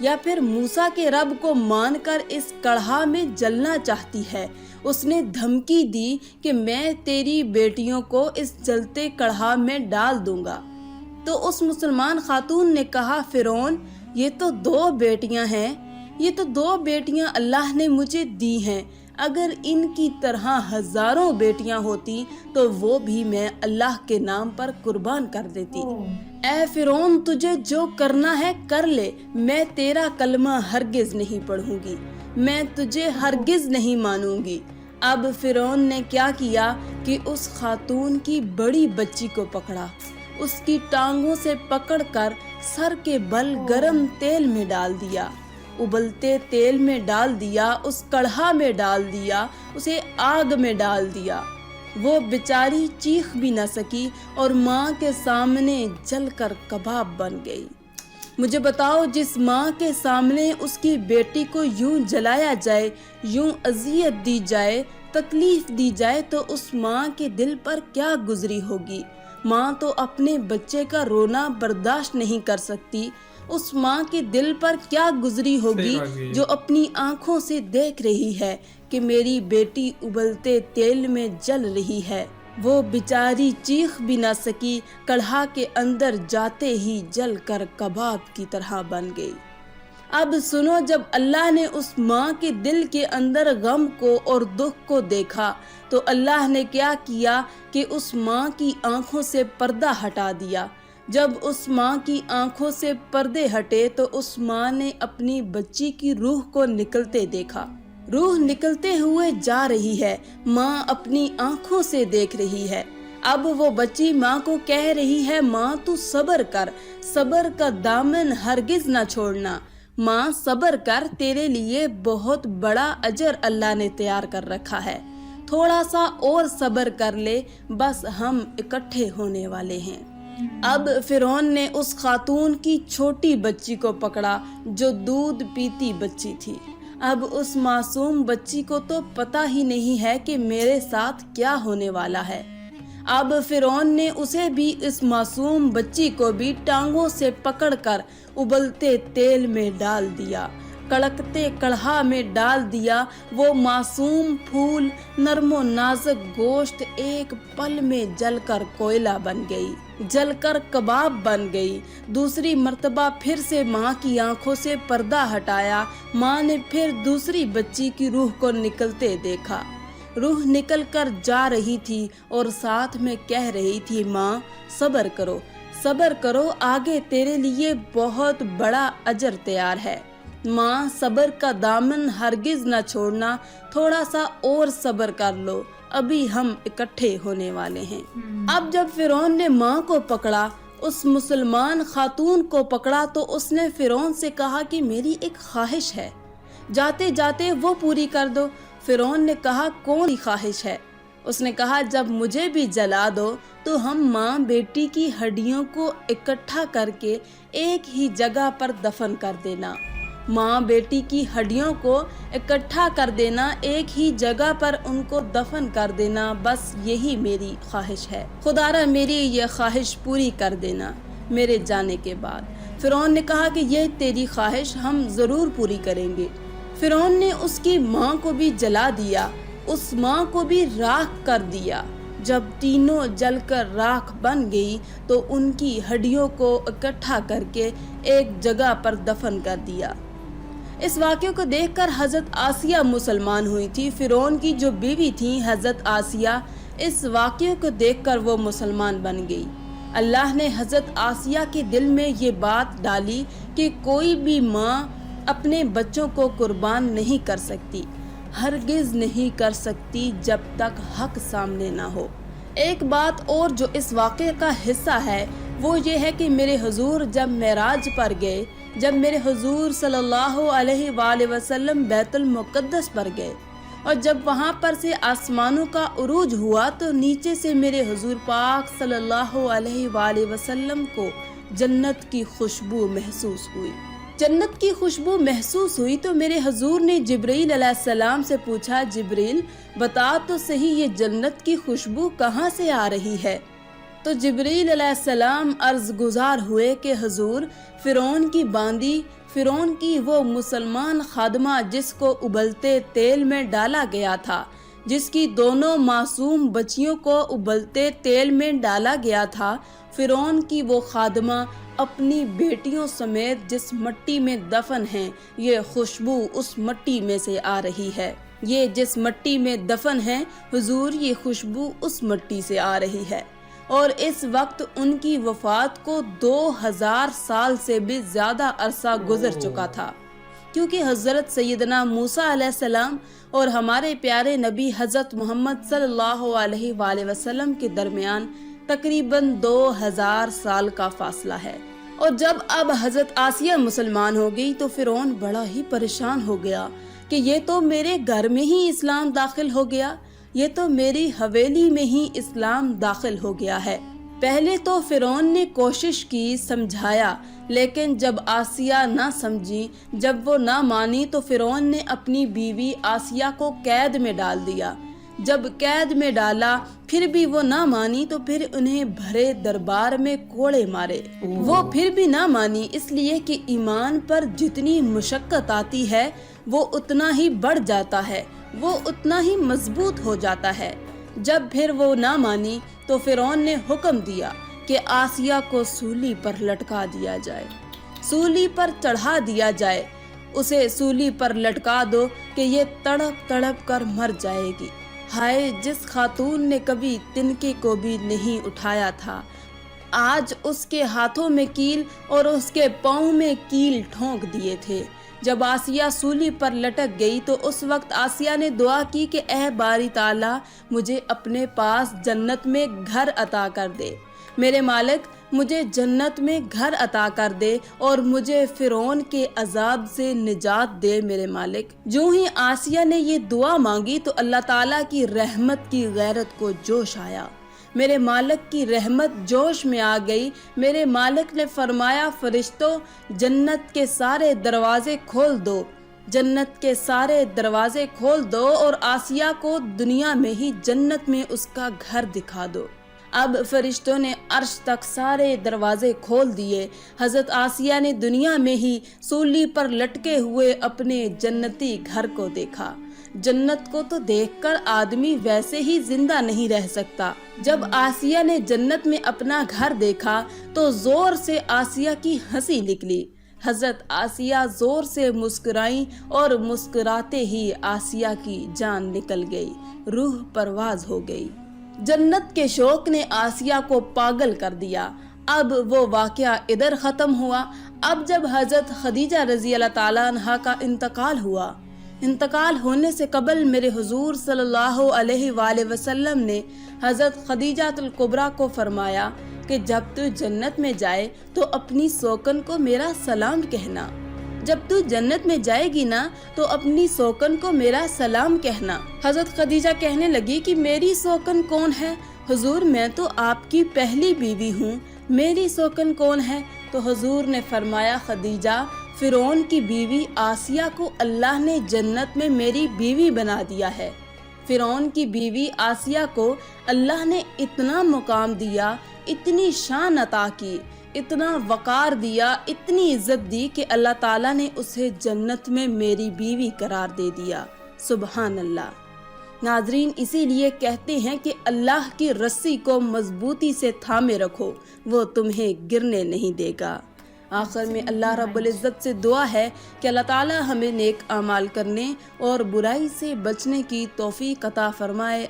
یا پھر موسیٰ کے رب کو مان کر اس کڑھا میں جلنا چاہتی ہے۔ اس نے دھمکی دی کہ میں تیری بیٹیوں کو اس جلتے کڑھا میں ڈال دوں گا۔ تو اس مسلمان خاتون نے کہا فرعون یہ تو 2 بیٹیاں ہیں، یہ تو 2 بیٹیاں اللہ نے مجھے دی ہیں، اگر ان کی طرح ہزاروں بیٹیاں ہوتی تو وہ بھی میں اللہ کے نام پر قربان کر دیتی۔ اے فرعون تجھے جو کرنا ہے کر لے، میں تیرا کلمہ ہرگز نہیں پڑھوں گی، میں تجھے ہرگز نہیں مانوں گی۔ اب فرعون نے کیا کیا کہ اس خاتون کی بڑی بچی کو پکڑا، اس کی ٹانگوں سے پکڑ کر سر کے بل گرم تیل میں ڈال دیا، ابلتے تیل میں ڈال دیا، اس کڑھا میں ڈال دیا، اسے آگ میں ڈال دیا۔ وہ بیچاری چیخ بھی نہ سکی اور ماں کے سامنے جل کر کباب بن گئی۔ مجھے بتاؤ جس ماں کے سامنے اس کی بیٹی کو یوں جلایا جائے، یوں اذیت دی جائے، تکلیف دی جائے تو اس ماں کے دل پر کیا گزری ہوگی۔ ماں تو اپنے بچے کا رونا برداشت نہیں کر سکتی، اس ماں کے دل پر کیا گزری ہوگی جو اپنی آنکھوں سے دیکھ رہی ہے کہ میری بیٹی ابلتے تیل میں جل رہی ہے۔ وہ بیچاری چیخ بھی نہ سکی، کڑھا کے اندر جاتے ہی جل کر کباب کی طرح بن گئی۔ اب سنو، جب اللہ نے اس ماں کے دل کے اندر غم کو اور دکھ کو دیکھا تو اللہ نے کیا کیا کہ اس ماں کی آنکھوں سے پردہ ہٹا دیا۔ جب اس ماں کی آنکھوں سے پردے ہٹے تو اس ماں نے اپنی بچی کی روح کو نکلتے دیکھا۔ روح نکلتے ہوئے جا رہی ہے، ماں اپنی آنکھوں سے دیکھ رہی ہے۔ اب وہ بچی ماں کو کہہ رہی ہے ماں تو صبر کر، صبر کا دامن ہرگز نہ چھوڑنا، ماں صبر کر، تیرے لیے بہت بڑا اجر اللہ نے تیار کر رکھا ہے، تھوڑا سا اور صبر کر لے، بس ہم اکٹھے ہونے والے ہیں۔ اب فرعون نے اس خاتون کی چھوٹی بچی کو پکڑا جو دودھ پیتی بچی تھی۔ اب اس معصوم بچی کو تو پتہ ہی نہیں ہے کہ میرے ساتھ کیا ہونے والا ہے۔ اب فرعون نے اسے بھی، اس معصوم بچی کو بھی ٹانگوں سے پکڑ کر ابلتے تیل میں ڈال دیا، کڑکتے کڑھا میں ڈال دیا۔ وہ معصوم پھول، نرم و نازک گوشت ایک پل میں جل کر کوئلہ بن گئی، جل کر کباب بن گئی۔ دوسری مرتبہ پھر سے ماں کی آنکھوں سے پردہ ہٹایا، ماں نے پھر دوسری بچی کی روح کو نکلتے دیکھا۔ روح نکل کر جا رہی تھی اور ساتھ میں کہہ رہی تھی ماں صبر کرو، صبر کرو، آگے تیرے لیے بہت بڑا اجر تیار ہے، ماں صبر کا دامن ہرگز نہ چھوڑنا، تھوڑا سا اور صبر کر لو، ابھی ہم اکٹھے ہونے والے ہیں۔ اب جب فرعون نے ماں کو پکڑا، اس مسلمان خاتون کو پکڑا، تو اس نے فرعون سے کہا کہ میری ایک خواہش ہے، جاتے جاتے وہ پوری کر دو۔ فرعون نے کہا کون سی خواہش ہے؟ اس نے کہا جب مجھے بھی جلا دو تو ہم ماں بیٹی کی ہڈیوں کو اکٹھا کر کے ایک ہی جگہ پر دفن کر دینا، ماں بیٹی کی ہڈیوں کو اکٹھا کر دینا، ایک ہی جگہ پر ان کو دفن کر دینا، بس یہی میری خواہش ہے، خدارا میری یہ خواہش پوری کر دینا میرے جانے کے بعد۔ فرعون نے کہا کہ یہ تیری خواہش ہم ضرور پوری کریں گے۔ فرعون نے اس کی ماں کو بھی جلا دیا، اس ماں کو بھی راکھ کر دیا۔ جب تینوں جل کر راکھ بن گئی تو ان کی ہڈیوں کو اکٹھا کر کے ایک جگہ پر دفن کر دیا۔ اس واقعے کو دیکھ کر حضرت آسیہ مسلمان ہوئی تھی۔ فرعون کی جو بیوی تھی حضرت آسیہ، اس واقعے کو دیکھ کر وہ مسلمان بن گئی۔ اللہ نے حضرت آسیہ کے دل میں یہ بات ڈالی کہ کوئی بھی ماں اپنے بچوں کو قربان نہیں کر سکتی، ہرگز نہیں کر سکتی جب تک حق سامنے نہ ہو۔ ایک بات اور جو اس واقعے کا حصہ ہے وہ یہ ہے کہ میرے حضور جب معراج پر گئے، جب میرے حضور صلی اللہ علیہ وآلہ وسلم بیت المقدس پر گئے اور جب وہاں پر سے آسمانوں کا عروج ہوا تو نیچے سے میرے حضور پاک صلی اللہ علیہ وآلہ وسلم کو جنت کی خوشبو محسوس ہوئی۔ جنت کی خوشبو محسوس ہوئی تو میرے حضور نے جبرائیل علیہ السلام سے پوچھا جبرائیل بتا تو صحیح یہ جنت کی خوشبو کہاں سے آ رہی ہے؟ تو جبریل علیہ السلام عرض گزار ہوئے کہ حضور فرعون کی باندی، فرعون کی وہ مسلمان خادمہ جس کو ابلتے تیل میں ڈالا گیا تھا، جس کی دونوں معصوم بچیوں کو ابلتے تیل میں ڈالا گیا تھا، فرعون کی وہ خادمہ اپنی بیٹیوں سمیت جس مٹی میں دفن ہیں، یہ خوشبو اس مٹی میں سے آ رہی ہے۔ یہ جس مٹی میں دفن ہیں حضور، یہ خوشبو اس مٹی سے آ رہی ہے۔ اور اس وقت ان کی وفات کو 2000 سال سے بھی زیادہ عرصہ گزر چکا تھا، کیونکہ حضرت سیدنا موسیٰ علیہ السلام اور ہمارے پیارے نبی حضرت محمد صلی اللہ علیہ وآلہ وسلم کے درمیان تقریباً 2000 سال کا فاصلہ ہے۔ اور جب اب حضرت آسیہ مسلمان ہو گئی تو فرعون بڑا ہی پریشان ہو گیا کہ یہ تو میرے گھر میں ہی اسلام داخل ہو گیا، یہ تو میری حویلی میں ہی اسلام داخل ہو گیا ہے۔ پہلے تو فرعون نے کوشش کی، سمجھایا، لیکن جب آسیہ نہ سمجھی، جب وہ نہ مانی تو فرعون نے اپنی بیوی آسیہ کو قید میں ڈال دیا۔ جب قید میں ڈالا پھر بھی وہ نہ مانی تو پھر انہیں بھرے دربار میں کوڑے مارے۔ وہ پھر بھی نہ مانی، اس لیے کہ ایمان پر جتنی مشقت آتی ہے وہ اتنا ہی بڑھ جاتا ہے، وہ اتنا ہی مضبوط ہو جاتا ہے۔ جب پھر وہ نہ مانی تو فرعون نے حکم دیا کہ آسیہ کو سولی پر لٹکا دیا جائے، سولی پر چڑھا دیا جائے، اسے سولی پر لٹکا دو کہ یہ تڑپ تڑپ کر مر جائے گی۔ ہائے جس خاتون نے کبھی تنکے کو بھی نہیں اٹھایا تھا، آج اس کے ہاتھوں میں کیل اور اس کے پاؤں میں کیل ٹھونک دیے تھے۔ جب آسیہ سولی پر لٹک گئی تو اس وقت آسیہ نے دعا کی کہ اے باری تعالیٰ مجھے اپنے پاس جنت میں گھر عطا کر دے، میرے مالک مجھے جنت میں گھر عطا کر دے اور مجھے فرعون کے عذاب سے نجات دے میرے مالک۔ جو ہی آسیہ نے یہ دعا مانگی تو اللہ تعالیٰ کی رحمت کی غیرت کو جوش آیا، میرے مالک کی رحمت جوش میں آ گئی۔ میرے مالک نے فرمایا فرشتوں جنت کے سارے دروازے کھول دو، جنت کے سارے دروازے کھول دو اور آسیہ کو دنیا میں ہی جنت میں اس کا گھر دکھا دو۔ اب فرشتوں نے عرش تک سارے دروازے کھول دیے۔ حضرت آسیہ نے دنیا میں ہی سولی پر لٹکے ہوئے اپنے جنتی گھر کو دیکھا۔ جنت کو تو دیکھ کر آدمی ویسے ہی زندہ نہیں رہ سکتا۔ جب آسیہ نے جنت میں اپنا گھر دیکھا تو زور سے آسیہ کی ہنسی نکلی۔ حضرت آسیہ زور سے مسکرائیں اور مسکراتے ہی آسیہ کی جان نکل گئی، روح پرواز ہو گئی۔ جنت کے شوق نے آسیہ کو پاگل کر دیا۔ اب وہ واقعہ ادھر ختم ہوا۔ اب جب حضرت خدیجہ رضی اللہ تعالیٰ عنہا کا انتقال ہوا، انتقال ہونے سے قبل میرے حضور صلی اللہ علیہ وآلہ وسلم نے حضرت خدیجہ الکبریٰ کو فرمایا کہ جب تو جنت میں جائے تو اپنی سوکن کو میرا سلام کہنا، جب تو جنت میں جائے گی نا تو اپنی سوکن کو میرا سلام کہنا۔ حضرت خدیجہ کہنے لگی کہ میری سوکن کون ہے؟ حضور میں تو آپ کی پہلی بیوی ہوں، میری سوکن کون ہے؟ تو حضور نے فرمایا خدیجہ فرعون کی بیوی آسیہ کو اللہ نے جنت میں میری بیوی بنا دیا ہے۔ فرعون کی بیوی آسیہ کو اللہ نے اتنا مقام دیا، اتنی شان عطا کی، اتنا وقار دیا، اتنی عزت دی کہ اللہ تعالیٰ نے اسے جنت میں میری بیوی قرار دے دیا۔ سبحان اللہ۔ ناظرین اسی لیے کہتے ہیں کہ اللہ کی رسی کو مضبوطی سے تھامے رکھو، وہ تمہیں گرنے نہیں دے گا۔ آخر میں اللہ رب العزت سے دعا ہے کہ اللہ تعالیٰ ہمیں نیک اعمال کرنے اور برائی سے بچنے کی توفیق عطا فرمائے۔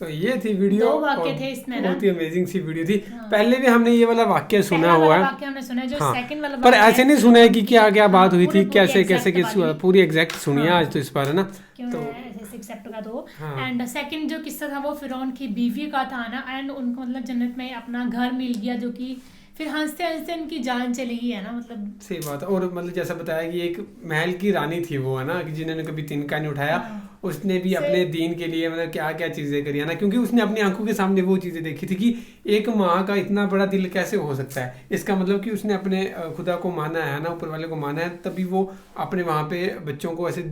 یہ تھی ویڈیو، دو واقعے تھے اس میں، بہت ہی امیزنگ سی ویڈیو تھی۔ پہلے بھی ہم نے یہ والا واقعہ سنا ہوا ہے، پر ایسے نہیں سنا ہے کہ کیا کیا بات ہوئی تھی، کیسے کیسے پوری ایگزیکٹ سنی ہے آج تو اس بار ہے نا۔ تو اینڈ سیکنڈ جو قصہ تھا وہ فرعون کی بیوی کا تھا نا، اینڈ ان کو مطلب جنت میں اپنا گھر مل گیا، جو کہ پھر ہنستے ہنستے ان کی جان چلی گئی ہے نا، مطلب صحیح بات ہے۔ اور مطلب جیسا بتایا کہ ایک محل کی رانی تھی وہ ہے نا، جنہوں نے کبھی تنکا نہیں اٹھایا، اس نے بھی اپنے دین کے لیے مطلب کیا کیا چیزیں کری ہے نا, کیونکہ اس نے اپنی آنکھوں کے سامنے وہ چیزیں دیکھی تھی کہ ایک ماں کا اتنا بڑا دل کیسے ہو سکتا ہے. اس کا مطلب کہ اس نے اپنے خدا کو مانا ہے نا, اوپر والے کو مانا ہے, تبھی وہ اپنے وہاں پہ بچوں کو ایسے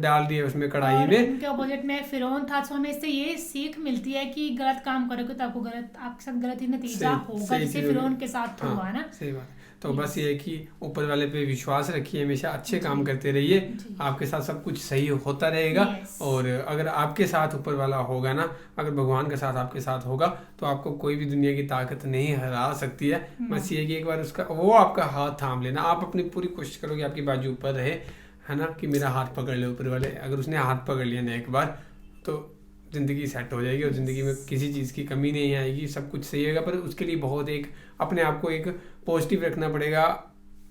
ڈال دیے اس میں کڑھائی میں. ان کے اپوزٹ میں فرعون تھا. سو ہمیں اس سے یہ سیکھ ملتی ہے کہ غلط کام کرو گے تو آپ کو آپ کے ساتھ غلط ہی نتیجہ ہوگا, جیسے فرعون کے ساتھ ہوا نا. صحیح بات. تو بس یہ ہے کہ اوپر والے پہ وشواس رکھیے, ہمیشہ اچھے کام کرتے رہیے, آپ کے ساتھ سب کچھ صحیح ہوتا رہے گا. اور اگر آپ کے ساتھ اوپر والا ہوگا نا, اگر بھگوان کا ساتھ آپ کے ساتھ ہوگا تو آپ کو کوئی بھی دنیا کی طاقت نہیں ہرا سکتی ہے. بس یہ کہ ایک بار اس کا وہ آپ کا ہاتھ تھام لینا, آپ اپنی پوری کوشش کرو کہ آپ کی بازو اوپر رہے, ہے نا, کہ میرا ہاتھ پکڑ لے اوپر والے. اگر اس نے ہاتھ پکڑ لیا نا ایک بار تو زندگی سیٹ ہو جائے گی, اور زندگی میں کسی چیز کی کمی نہیں آئے گی, سب کچھ صحیح ہوگا. پر اس کے لیے بہت ایک اپنے آپ کو ایک پازیٹیو رکھنا پڑے گا,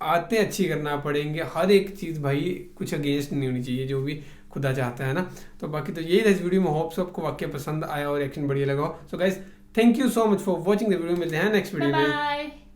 عادتیں اچھی کرنا پڑیں گے. ہر ایک چیز بھائی کچھ اگینسٹ نہیں ہونی چاہیے, جو بھی خدا چاہتا ہے نا. تو باقی تو یہی تھا اس ویڈیو میں, ہوپ سو آپ کو واقعہ پسند آیا اور ایکشن بڑھیا لگا. So guys thank you so much for watching the video. ملتے ہیں نیکسٹ ویڈیو میں.